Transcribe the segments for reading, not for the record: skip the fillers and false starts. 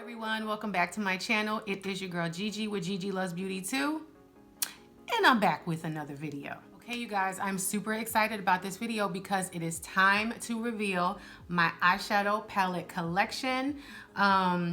Everyone, welcome back to my channel. It is your girl Gigi with Gigi Loves Beauty too, and I'm back with another video. Okay, you guys, I'm super excited about this video because it is time to reveal my eyeshadow palette collection. Disclaimer,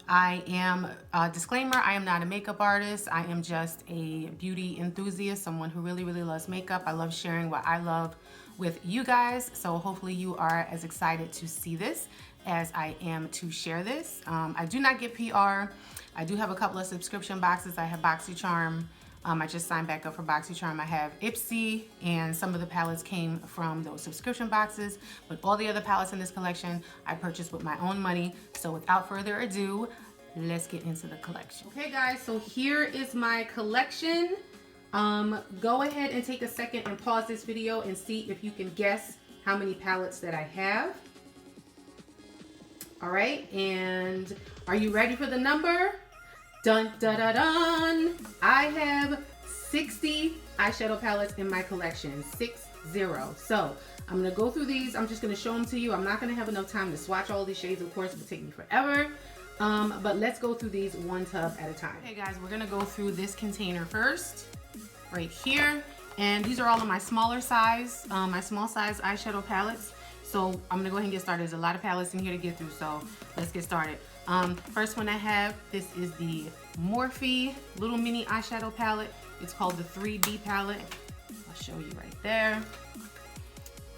I am not a makeup artist. I am just a beauty enthusiast, someone who really loves makeup. I love sharing what I love with you guys, so hopefully you are as excited to see this as I am to share this. I do not get PR. I do have a couple of subscription boxes. I have BoxyCharm. I just signed back up for BoxyCharm. I have Ipsy, and some of the palettes came from those subscription boxes, but all the other palettes in this collection I purchased with my own money. So without further ado, let's get into the collection. Okay guys, so here is my collection. Go ahead and take a second and pause this video and see if you can guess how many palettes that I have. All right, and are you ready for the number? Dun, dun, dun, dun. I have 60 eyeshadow palettes in my collection, 60. So I'm gonna go through these. I'm just gonna show them to you. I'm not gonna have enough time to swatch all these shades, of course, it would take me forever. But let's go through these one tub at a time. Okay guys, we're gonna go through this container first, right here. And these are all of my smaller size, my small size eyeshadow palettes. So I'm gonna go ahead and get started. There's a lot of palettes in here to get through, so let's get started. First one I have, this is the Morphe little mini eyeshadow palette. It's called the 3D palette. I'll show you right there.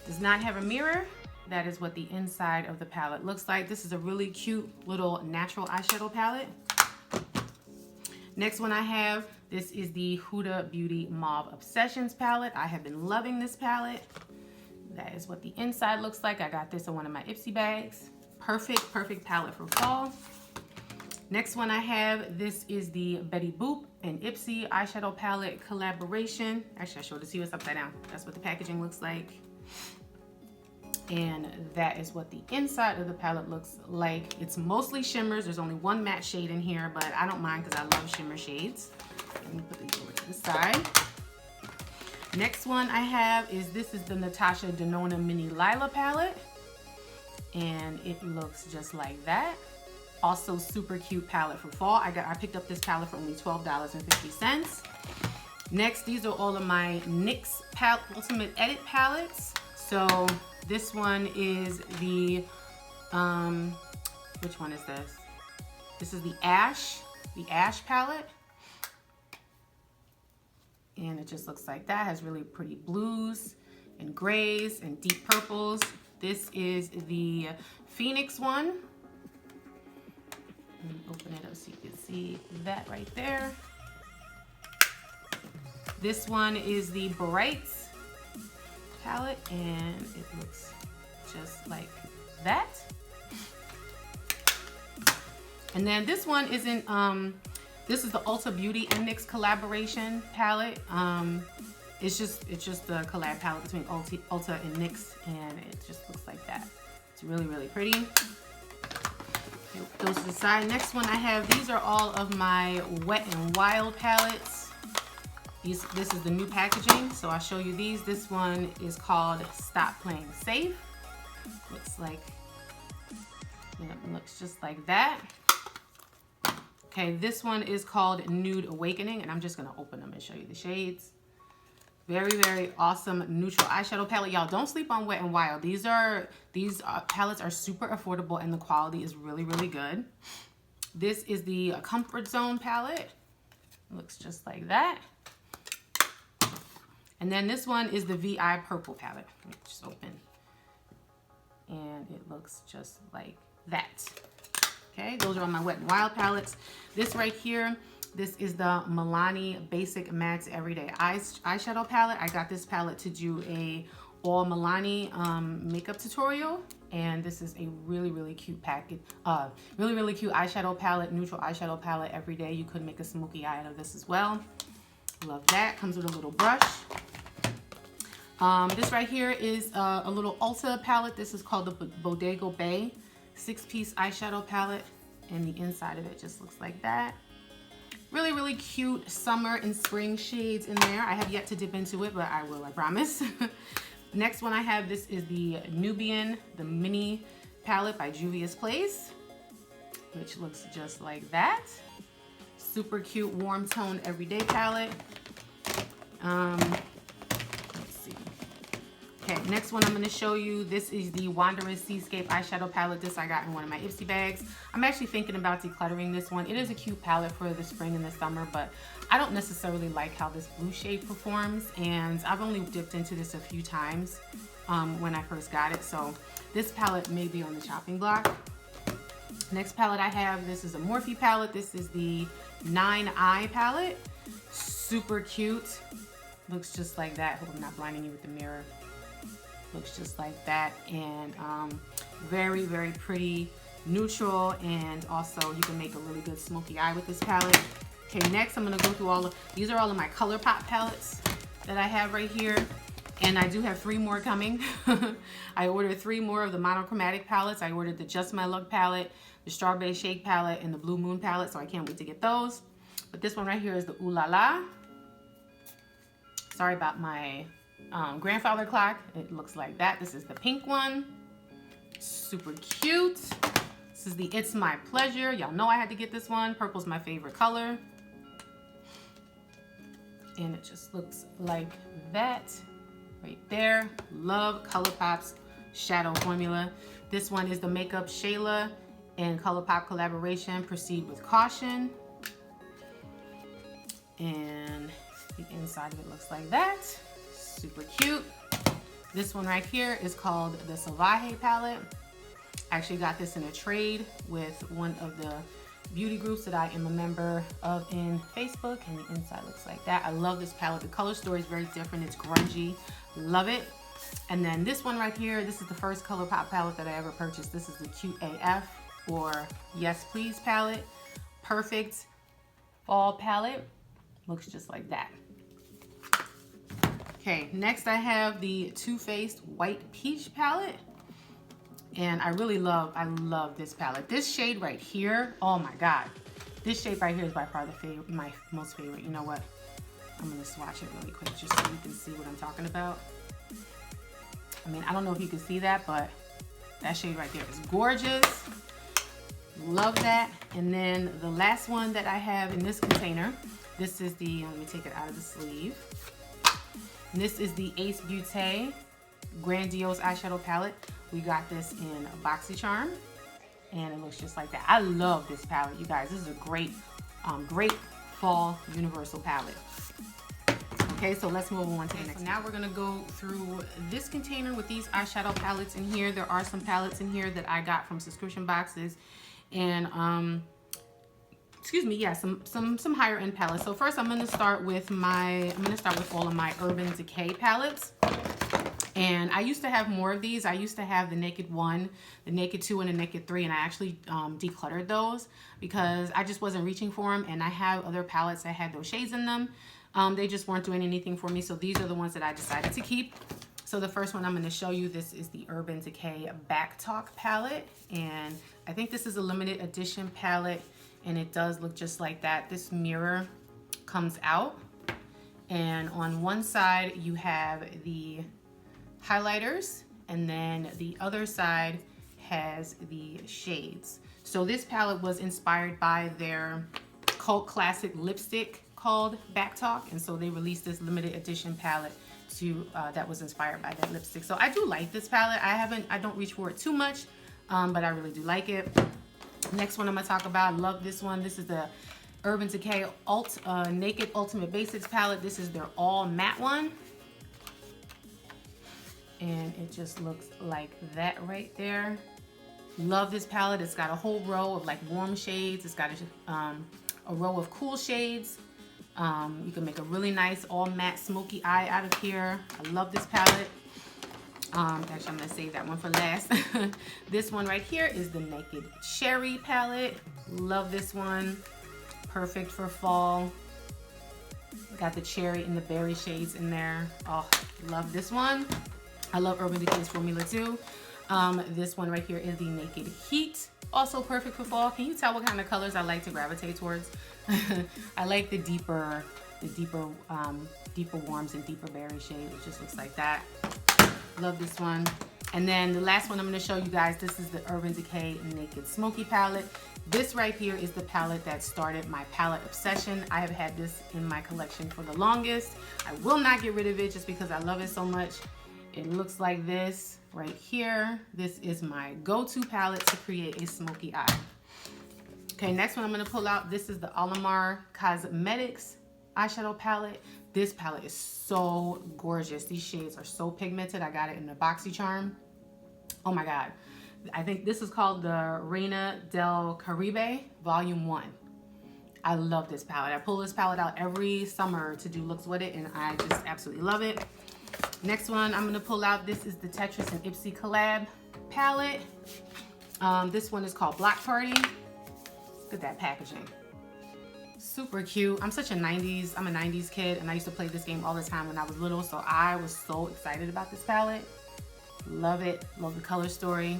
Does not have a mirror. That is what the inside of the palette looks like. This is a really cute little natural eyeshadow palette. Next one I have, this is the Huda Beauty Mauve Obsessions palette. I have been loving this palette. That is what the inside looks like. I got this in one of my Ipsy bags. Perfect palette for fall. Next one I have, this is the Betty Boop and Ipsy eyeshadow palette collaboration. Actually, I showed it to you, it's upside down. That's what the packaging looks like. And that is what the inside of the palette looks like. It's mostly shimmers. There's only one matte shade in here, but I don't mind because I love shimmer shades. Let me put these over to the side. Next one I have is, this is the Natasha Denona Mini Lila palette. And it looks just like that. Also super cute palette for fall. I picked up this palette for only $12.50. Next, these are all of my NYX Ultimate Edit palettes. So this one is the, which one is this? This is the Ash palette. And it just looks like that. Has really pretty blues and grays and deep purples. This is the Phoenix one. Let me open it up so you can see that right there. This one is the Brights palette, and it looks just like that. And then this one isn't, this is the Ulta Beauty and NYX collaboration palette. It's just the collab palette between Ulta and NYX, and it just looks like that. It's really pretty. Okay, those to the side. Next one I have, these are all of my Wet n Wild palettes. This is the new packaging, so I'll show you these. This one is called Stop Playing Safe. Looks like, it looks just like that. Okay, this one is called Nude Awakening, and I'm just gonna open them and show you the shades. Very awesome neutral eyeshadow palette. Y'all, don't sleep on Wet n Wild. These palettes are super affordable, and the quality is really good. This is the Comfort Zone palette. Looks just like that. And then this one is the VI Purple palette. Let me just open. And it looks just like that. Okay, those are on my Wet n Wild palettes. This right here, this is the Milani Basic Max Everyday Eyeshadow palette. I got this palette to do a all Milani makeup tutorial, and this is a really cute package. Really cute eyeshadow palette, neutral eyeshadow palette every day. You could make a smoky eye out of this as well. Love that. Comes with a little brush. This right here is a little Ulta palette. This is called the Bodega Bay 6-piece eyeshadow palette, and the inside of it just looks like that. Really cute summer and spring shades in there. I have yet to dip into it, but I will, I promise. Next one I have, this is the Nubian, the mini palette by Juvia's Place. which looks just like that. Super cute warm tone everyday palette. Let's see. Okay, next one I'm going to show you. This is the Wanderer's Seascape eyeshadow palette. This I got in one of my Ipsy bags. I'm actually thinking about decluttering this one. It is a cute palette for the spring and the summer, but I don't necessarily like how this blue shade performs, and I've only dipped into this a few times when I first got it, so this palette may be on the chopping block. Next palette I have, this is a Morphe palette. This is the 9i palette. Super cute. Looks just like that. Hope I'm not blinding you with the mirror. Looks just like that, and very, very pretty, neutral, and also you can make a really good smoky eye with this palette. Okay, next I'm gonna go through all of, these are all of my ColourPop palettes that I have right here, and I do have 3 more coming. I ordered 3 more of the monochromatic palettes. I ordered the Just My Luck palette, the Strawberry Shake palette, and the Blue Moon palette, so I can't wait to get those. But this one right here is the Ooh La La. Sorry about my grandfather clock. It looks like that. This is the pink one. Super cute. This is the It's My Pleasure. Y'all know I had to get this one. Purple's my favorite color. And it just looks like that right there. Love ColourPop's shadow formula. This one is the Makeup Shayla and ColourPop collaboration, Proceed with Caution. And the inside of it looks like that. Super cute. This one right here is called the Salvaje palette. I actually got this in a trade with one of the beauty groups that I am a member of in Facebook, and the inside looks like that. I love this palette. The color story is very different. It's grungy. Love it. And then this one right here, this is the first ColourPop palette that I ever purchased. This is the Cute AF, or Yes Please palette. Perfect fall palette. Looks just like that. Okay, next I have the Too Faced White Peach palette. And I love this palette. This shade right here, oh my God. This shade right here is by far my most favorite. You know what? I'm gonna swatch it really quick just so you can see what I'm talking about. I mean, I don't know if you can see that, but that shade right there is gorgeous. Love that. And then the last one that I have in this container, this is the, let me take it out of the sleeve. And this is the Ace Beauté Grandiose Eyeshadow Palette. We got this in a BoxyCharm, and it looks just like that. I love this palette, you guys. This is a great, great fall universal palette. Okay, so let's move on to the next. So now we're gonna go through this container with these eyeshadow palettes in here. There are some palettes in here that I got from subscription boxes, and excuse me, yeah, some higher end palettes. So first I'm gonna start with all of my Urban Decay palettes. And I used to have more of these. I used to have the Naked 1, the Naked 2, and the Naked 3, and I actually decluttered those because I just wasn't reaching for them, and I have other palettes that had those shades in them. They just weren't doing anything for me, so these are the ones that I decided to keep. So the first one I'm going to show you, this is the Urban Decay Back Talk palette, and I think this is a limited edition palette, and it does look just like that. This mirror comes out, and on one side you have the highlighters, and then the other side has the shades. So this palette was inspired by their cult classic lipstick called Back Talk, and so they released this limited edition palette to that was inspired by that lipstick. So I do like this palette. I don't reach for it too much, but I really do like it. Next one I'm gonna talk about, I love this one. This is the Urban Decay Naked Ultimate Basics palette. This is their all matte one. And it just looks like that right there. Love this palette. It's got a whole row of like warm shades. It's got a row of cool shades. You can make a really nice all matte smoky eye out of here. I love this palette. Actually, I'm gonna save that one for last. This one right here is the Naked Cherry palette. Love this one. Perfect for fall. Got the cherry and the berry shades in there. Oh, love this one. I love Urban Decay's formula too. This one right here is the Naked Heat. Also perfect for fall. Can you tell what kind of colors I like to gravitate towards? I like the deeper warms and deeper berry shade. It just looks like that. Love this one. And then the last one I'm going to show you guys, this is the Urban Decay Naked Smoky palette. This right here is the palette that started my palette obsession. I have had this in my collection for the longest. I will not get rid of it just because I love it so much. It looks like this right here. This is my go-to palette to create a smoky eye. Okay, next one I'm gonna pull out, this is the Alamar Cosmetics eyeshadow palette. This palette is so gorgeous. These shades are so pigmented. I got it in the BoxyCharm. Oh my God. I think this is called the Reina del Caribe Volume 1. I love this palette. I pull this palette out every summer to do looks with it, and I just absolutely love it. Next one I'm gonna pull out, this is the Tetris and Ipsy collab palette. This one is called Block Party. Look at that packaging. Super cute. I'm a 90s kid, and I used to play this game all the time when I was little, so I was so excited about this palette. Love it. Love the color story.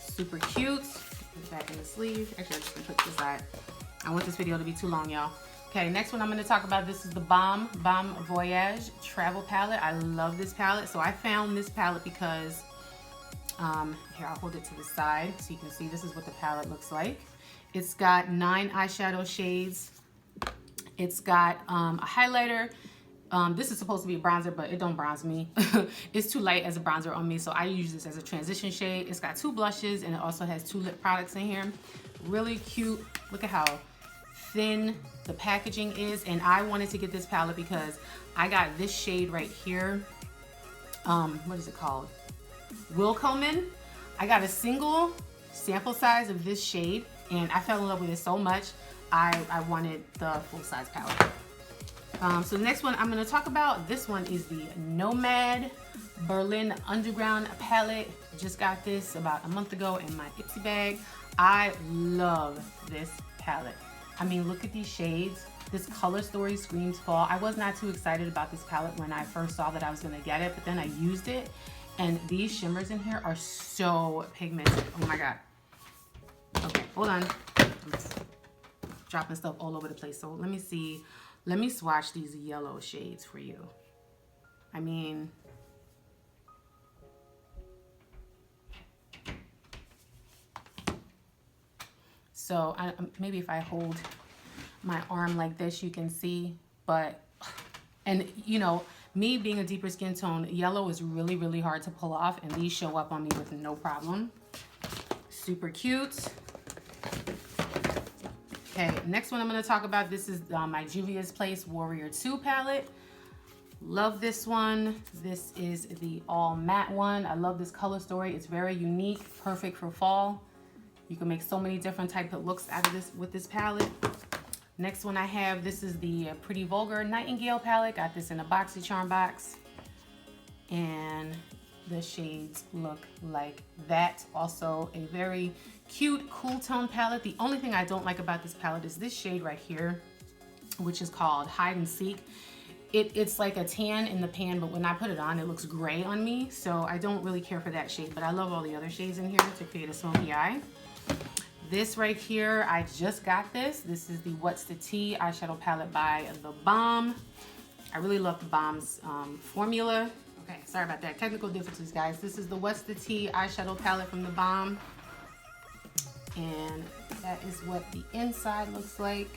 Super cute. Put it back in the sleeve. Actually, I'm just gonna put this aside. I want this video to be too long, y'all. Okay, next one I'm gonna talk about, this is the Balm Voyage Travel Palette. I love this palette. So I found this palette because, here, I'll hold it to the side so you can see this is what the palette looks like. It's got 9 eyeshadow shades. It's got a highlighter. This is supposed to be a bronzer, but it don't bronze me. It's too light as a bronzer on me, so I use this as a transition shade. It's got 2 blushes, and it also has 2 lip products in here. Really cute. Look at how thin the packaging is, and I wanted to get this palette because I got this shade right here. What is it called? Willkomen. I got a single sample size of this shade, and I fell in love with it so much, I wanted the full-size palette. So the next one I'm going to talk about, this one is the Nomad Berlin Underground palette. Just got this about a month ago in my Ipsy bag. I love this palette. I mean, look at these shades. This color story screams fall. I was not too excited about this palette when I first saw that I was going to get it, but then I used it, and these shimmers in here are so pigmented. Oh my God. Okay, hold on. I'm dropping stuff all over the place. So let me see. Let me swatch these yellow shades for you. I mean, so maybe if I hold my arm like this, you can see, but, and you know, me being a deeper skin tone, yellow is really, really hard to pull off, and these show up on me with no problem. Super cute. Okay, next one I'm going to talk about, this is my Juvia's Place Warrior 2 palette. Love this one. This is the all matte one. I love this color story. It's very unique, perfect for fall. You can make so many different type of looks out of this with this palette. Next one I have, this is the Pretty Vulgar Nightingale palette. Got this in a BoxyCharm box. And the shades look like that. Also a very cute, cool tone palette. The only thing I don't like about this palette is this shade right here, which is called Hide and Seek. It's like a tan in the pan, but when I put it on, it looks gray on me. So I don't really care for that shade, but I love all the other shades in here to create a smoky eye. This right here, I just got this. This is the What's the Tea eyeshadow palette by The Balm. I really love The Balm's formula. Okay, sorry about that. Technical difficulties, guys. This is the What's the Tea eyeshadow palette from The Balm. And that is what the inside looks like.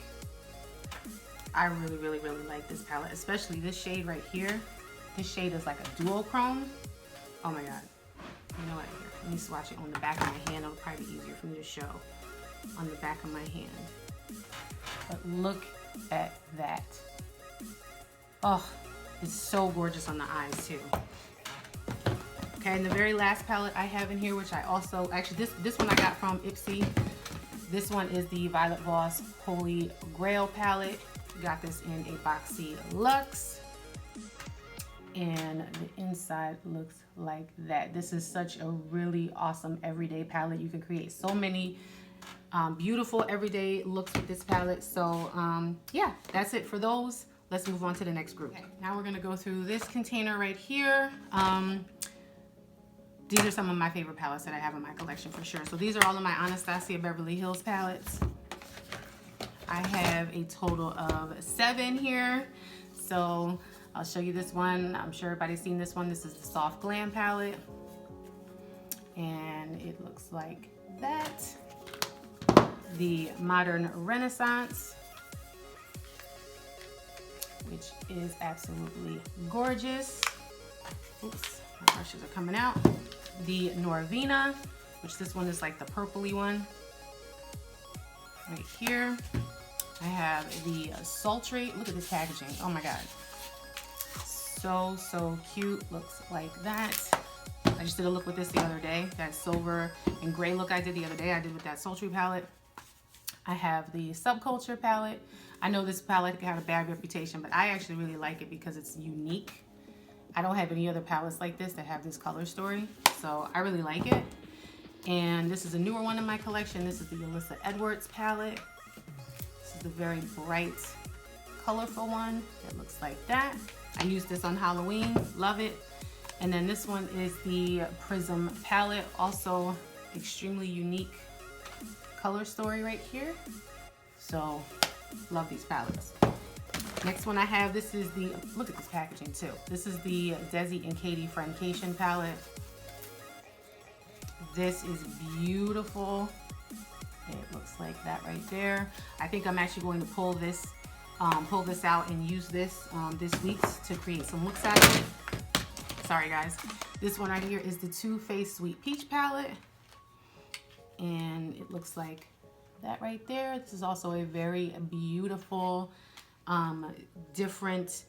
I really, really, really like this palette, especially this shade right here. This shade is like a duochrome. Oh my God. You know what? Here, let me swatch it on the back of my hand. It'll probably be easier for me to show on the back of my hand. But look at that. Oh, it's so gorgeous on the eyes too. Okay, and the very last palette I have in here, which I also, actually this one I got from Ipsy. This one is the Violet Voss Holy Grail palette. Got this in a Boxy Luxe. And the inside looks like that. This is such a really awesome everyday palette. You can create so many beautiful everyday looks with this palette. So yeah, that's it for those. Let's move on to the next group. Okay, now we're gonna go through this container right here. These are some of my favorite palettes that I have in my collection for sure. So these are all of my Anastasia Beverly Hills palettes. I have a total of 7 here. So I'll show you this one. I'm sure everybody's seen this one. This is the Soft Glam palette. And it looks like that. the Modern Renaissance, which is absolutely gorgeous. Oops, my brushes are coming out. The Norvina, which this one is like the purpley one. Right here. I have the Sultry. Look at this packaging. Oh my God. So cute. Looks like that. I just did a look with this the other day. That silver and gray look I did the other day, I did with that Sultry palette. I have the Subculture palette. I know this palette had a bad reputation, but I actually really like it because it's unique. I don't have any other palettes like this that have this color story, so I really like it. And this is a newer one in my collection. This is the Alyssa Edwards palette. This is the very bright, colorful one. It looks like that. I used this on Halloween, love it. And then this one is the Prism palette, also extremely unique color story right here. So, love these palettes. Next one I have, this is the, look at this packaging too. This is the Desi and Katie Friendcation palette. This is beautiful. It looks like that right there. I think I'm actually going to pull this out and use this this week to create some looks out of it. Sorry guys. This one right here is the Too Faced Sweet Peach palette. And it looks like that right there. This is also a very beautiful, different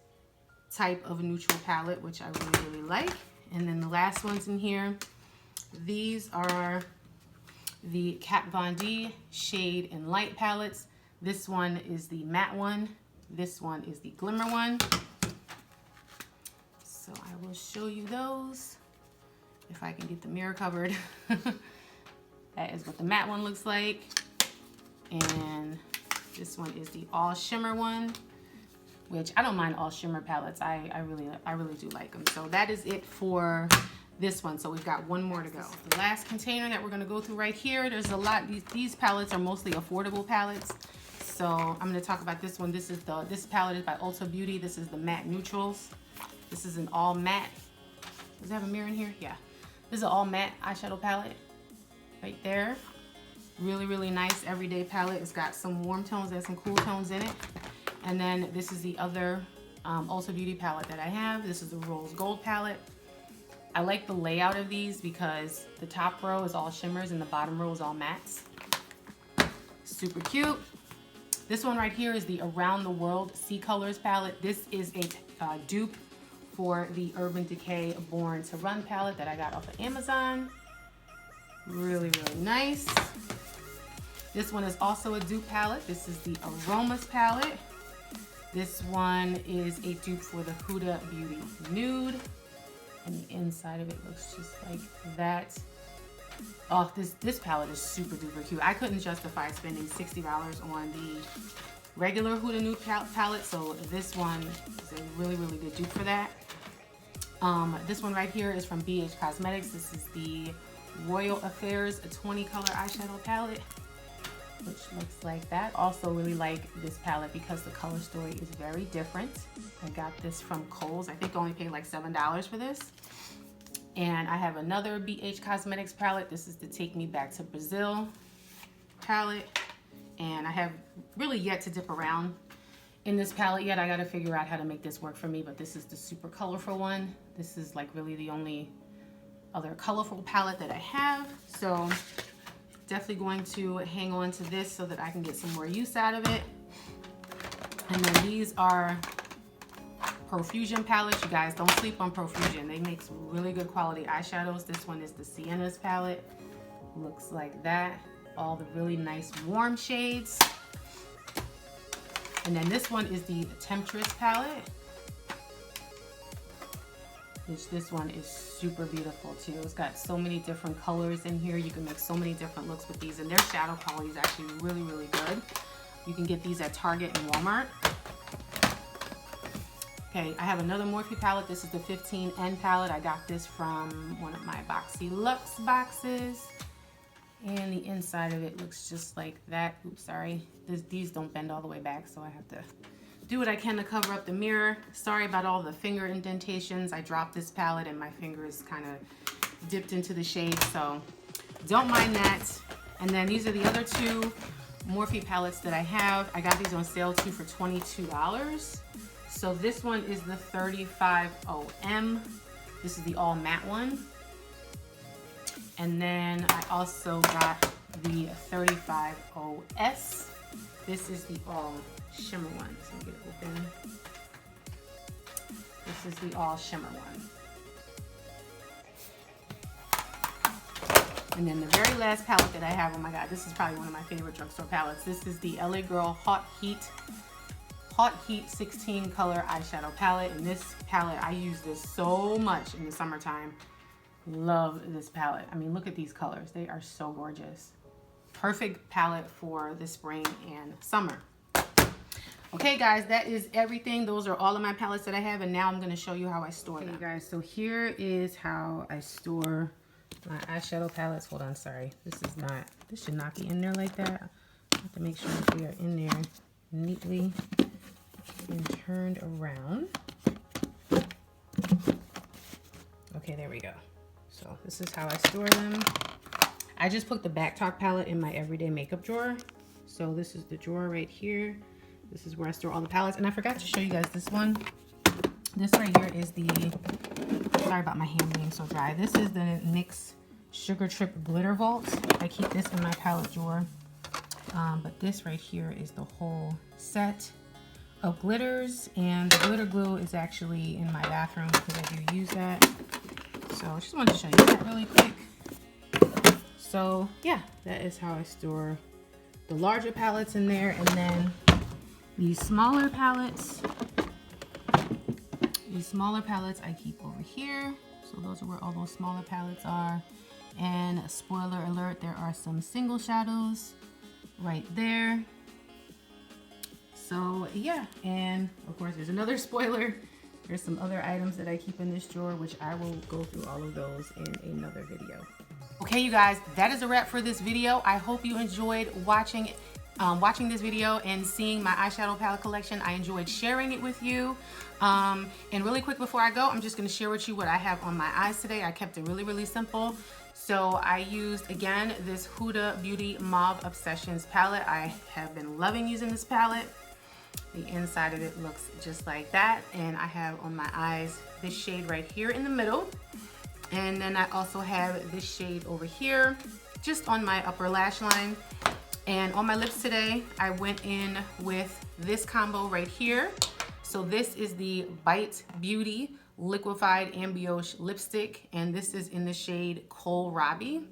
type of neutral palette, which I really like. And then the last ones in here, these are the Kat Von D Shade and Light palettes. This one is the matte one. This one is the glimmer one. So I will show you those if I can get the mirror covered. That is what the matte one looks like. And this one is the all shimmer one, which I don't mind all shimmer palettes. I really do like them. So that is it for this one. So we've got one more to go. The last container that we're gonna go through right here, there's a lot, these palettes are mostly affordable palettes. So I'm gonna talk about this one. This palette is by Ulta Beauty. This is the matte neutrals. This is an all matte. Does it have a mirror in here? Yeah. This is an all matte eyeshadow palette right there. Really nice everyday palette. It's got some warm tones and some cool tones in it. And then this is the other Ulta Beauty palette that I have. This is the Rose Gold palette. I like the layout of these because the top row is all shimmers and the bottom row is all mattes. Super cute. This one right here is the Around the World Sea Colors palette. This is a dupe for the Urban Decay Born to Run palette that I got off of Amazon. Really nice. This one is also a dupe palette. This is the Aromas palette. This one is a dupe for the Huda Beauty Nude. And the inside of it looks just like that. Oh, this palette is super duper cute. I couldn't justify spending $60 on the regular Huda Nude palette, so this one is a really good dupe for that. This one right here is from BH Cosmetics. This is the Royal Affairs 20 color eyeshadow palette, which looks like that. Also really like this palette because the color story is very different. I got this from Kohl's. I think I only paid like $7 for this. And I have another BH Cosmetics palette. This is the Take Me Back to Brazil palette. And I have really yet to dip around in this palette yet. I gotta figure out how to make this work for me, but this is the super colorful one. This is like really the only other colorful palette that I have. So definitely going to hang on to this so that I can get some more use out of it. And then these are Profusion palettes. You guys, don't sleep on Profusion. They make some really good quality eyeshadows. This one is the Sienna's palette. Looks like that. All the really nice warm shades. And then this one is the Temptress palette, which this one is super beautiful too. It's got so many different colors in here. You can make so many different looks with these, and their shadow quality is actually really good. You can get these at Target and Walmart. Okay, I have another Morphe palette. This is the 15N palette. I got this from one of my Boxy Luxe boxes. And the inside of it looks just like that. Oops, sorry. These don't bend all the way back, so I have to do what I can to cover up the mirror. Sorry about all the finger indentations. I dropped this palette and my fingers kind of dipped into the shade, so don't mind that. And then these are the other two Morphe palettes that I have. I got these on sale too for $22. So this one is the 35OM. This is the all matte one. And then I also got the 35OS. This is the all shimmer one. So let me get it open. This is the all shimmer one. And then the very last palette that I have, oh my God, this is probably one of my favorite drugstore palettes. This is the LA Girl Hot Heat 16 color eyeshadow palette. And this palette, I use this so much in the summertime. Love this palette. I mean, look at these colors. They are so gorgeous. Perfect palette for the spring and summer. Okay guys, that is everything. Those are all of my palettes that I have, and now I'm going to show you how I store them. Okay guys, so here is how I store my eyeshadow palettes. Hold on, sorry. This should not be in there like that. I have to make sure that they are in there neatly and turned around. Okay, there we go. So this is how I store them. I just put the Back Talk palette in my everyday makeup drawer. So this is the drawer right here. This is where I store all the palettes. And I forgot to show you guys this one. This right here is the, sorry about my hand being so dry. This is the NYX Sugar Trip Glitter Vault. I keep this in my palette drawer. But this right here is the whole set of glitters. And the glitter glue is actually in my bathroom because I do use that. So I just wanted to show you that really quick. So yeah, that is how I store the larger palettes in there. And then these smaller palettes I keep over here. So those are where all those smaller palettes are. And spoiler alert, there are some single shadows right there. So yeah, and of course there's another spoiler. There's some other items that I keep in this drawer, which I will go through all of those in another video. Okay, you guys, that is a wrap for this video. I hope you enjoyed watching this video and seeing my eyeshadow palette collection. I enjoyed sharing it with you. And really quick before I go, I'm just gonna share with you what I have on my eyes today. I kept it really, really simple. So I used, again, this Huda Beauty Mauve Obsessions palette. I have been loving using this palette. The inside of it looks just like that. And I have on my eyes this shade right here in the middle. And then I also have this shade over here, just on my upper lash line. And on my lips today, I went in with this combo right here. So this is the Bite Beauty Liquefied Ambiose Lipstick, and this is in the shade Kohlrabi.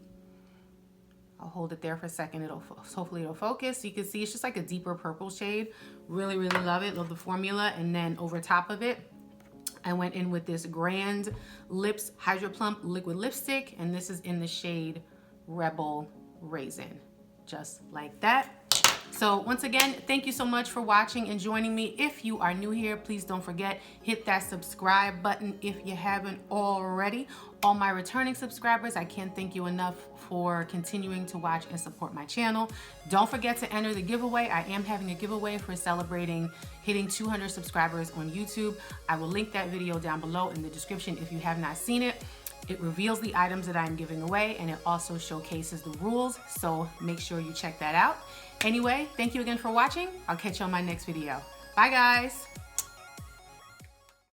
I'll hold it there for a second. Hopefully it'll focus. So you can see it's just like a deeper purple shade. Really, really love it. Love the formula. And then over top of it, I went in with this Grand Lips Hydro Plump Liquid Lipstick, and this is in the shade Rebel Raisin. Just like that. So once again, thank you so much for watching and joining me. If you are new here, please don't forget, hit that subscribe button if you haven't already. All my returning subscribers, I can't thank you enough for continuing to watch and support my channel. Don't forget to enter the giveaway. I am having a giveaway for celebrating hitting 200 subscribers on YouTube. I will link that video down below in the description if you have not seen it. It reveals the items that I'm giving away, and it also showcases the rules, so make sure you check that out. Anyway, thank you again for watching. I'll catch you on my next video. Bye guys.